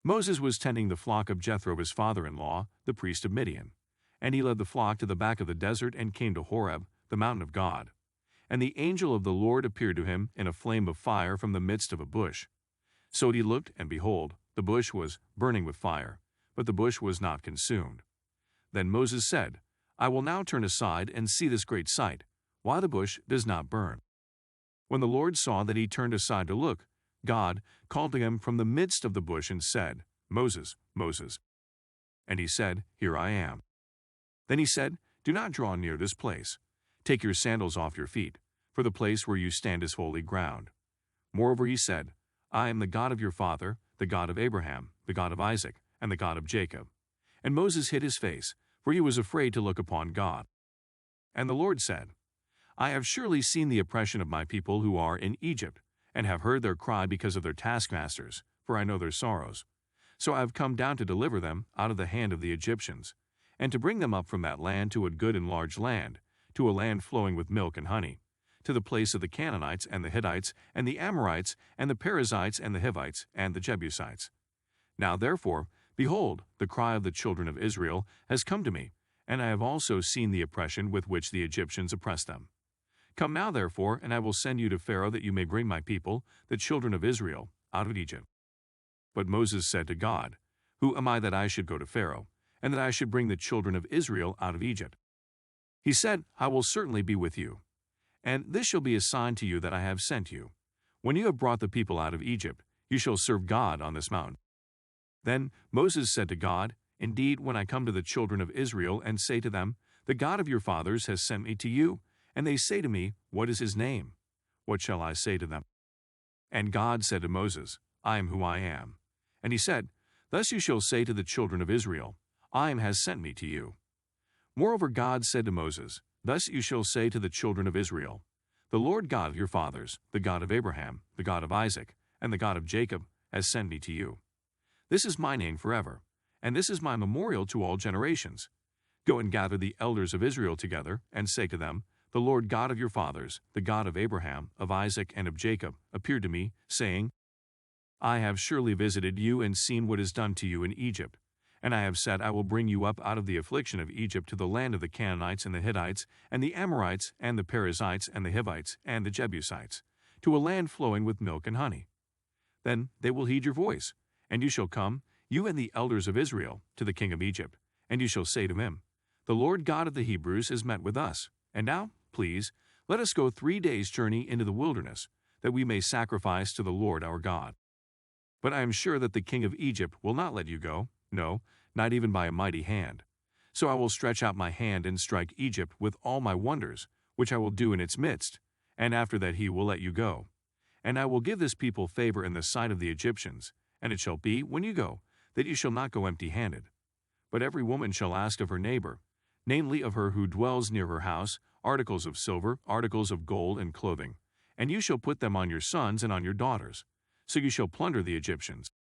Moses was tending the flock of Jethro his father-in-law, the priest of Midian. And he led the flock to the back of the desert and came to Horeb, the mountain of God. And the angel of the Lord appeared to him in a flame of fire from the midst of a bush. So he looked, and behold, the bush was burning with fire, but the bush was not consumed. Then Moses said, I will now turn aside and see this great sight, why the bush does not burn. When the Lord saw that he turned aside to look, God called to him from the midst of the bush and said, Moses, Moses. And he said, Here I am. Then he said, Do not draw near this place. Take your sandals off your feet, for the place where you stand is holy ground. Moreover he said, I am the God of your father, the God of Abraham, the God of Isaac, and the God of Jacob. And Moses hid his face, for he was afraid to look upon God. And the Lord said, I have surely seen the oppression of my people who are in Egypt, and have heard their cry because of their taskmasters, for I know their sorrows. So I have come down to deliver them out of the hand of the Egyptians, and to bring them up from that land to a good and large land, to a land flowing with milk and honey, to the place of the Canaanites and the Hittites and the Amorites and the Perizzites and the Hivites and the Jebusites. Now therefore, behold, the cry of the children of Israel has come to me, and I have also seen the oppression with which the Egyptians oppress them. Come now therefore, and I will send you to Pharaoh that you may bring my people, the children of Israel, out of Egypt. But Moses said to God, Who am I that I should go to Pharaoh, and that I should bring the children of Israel out of Egypt? He said, I will certainly be with you. And this shall be a sign to you that I have sent you. When you have brought the people out of Egypt, you shall serve God on this mountain. Then Moses said to God, Indeed, when I come to the children of Israel and say to them, The God of your fathers has sent me to you, and they say to me, What is his name? What shall I say to them? And God said to Moses, I am who I am. And he said, Thus you shall say to the children of Israel, I am has sent me to you. Moreover God said to Moses, Thus you shall say to the children of Israel, The Lord God of your fathers, the God of Abraham, the God of Isaac, and the God of Jacob, has sent me to you. This is my name forever, and this is my memorial to all generations. Go and gather the elders of Israel together, and say to them, The Lord God of your fathers, the God of Abraham, of Isaac, and of Jacob, appeared to me, saying, I have surely visited you and seen what is done to you in Egypt. And I have said, I will bring you up out of the affliction of Egypt to the land of the Canaanites and the Hittites, and the Amorites, and the Perizzites, and the Hivites, and the Jebusites, to a land flowing with milk and honey. Then they will heed your voice, and you shall come, you and the elders of Israel, to the king of Egypt, and you shall say to him, The Lord God of the Hebrews has met with us. And now, please, let us go 3 days' journey into the wilderness, that we may sacrifice to the Lord our God. But I am sure that the king of Egypt will not let you go, no, not even by a mighty hand. So I will stretch out my hand and strike Egypt with all my wonders, which I will do in its midst, and after that he will let you go. And I will give this people favor in the sight of the Egyptians, and it shall be, when you go, that you shall not go empty-handed. But every woman shall ask of her neighbor, namely of her who dwells near her house, articles of silver, articles of gold, and clothing, and you shall put them on your sons and on your daughters. So you shall plunder the Egyptians.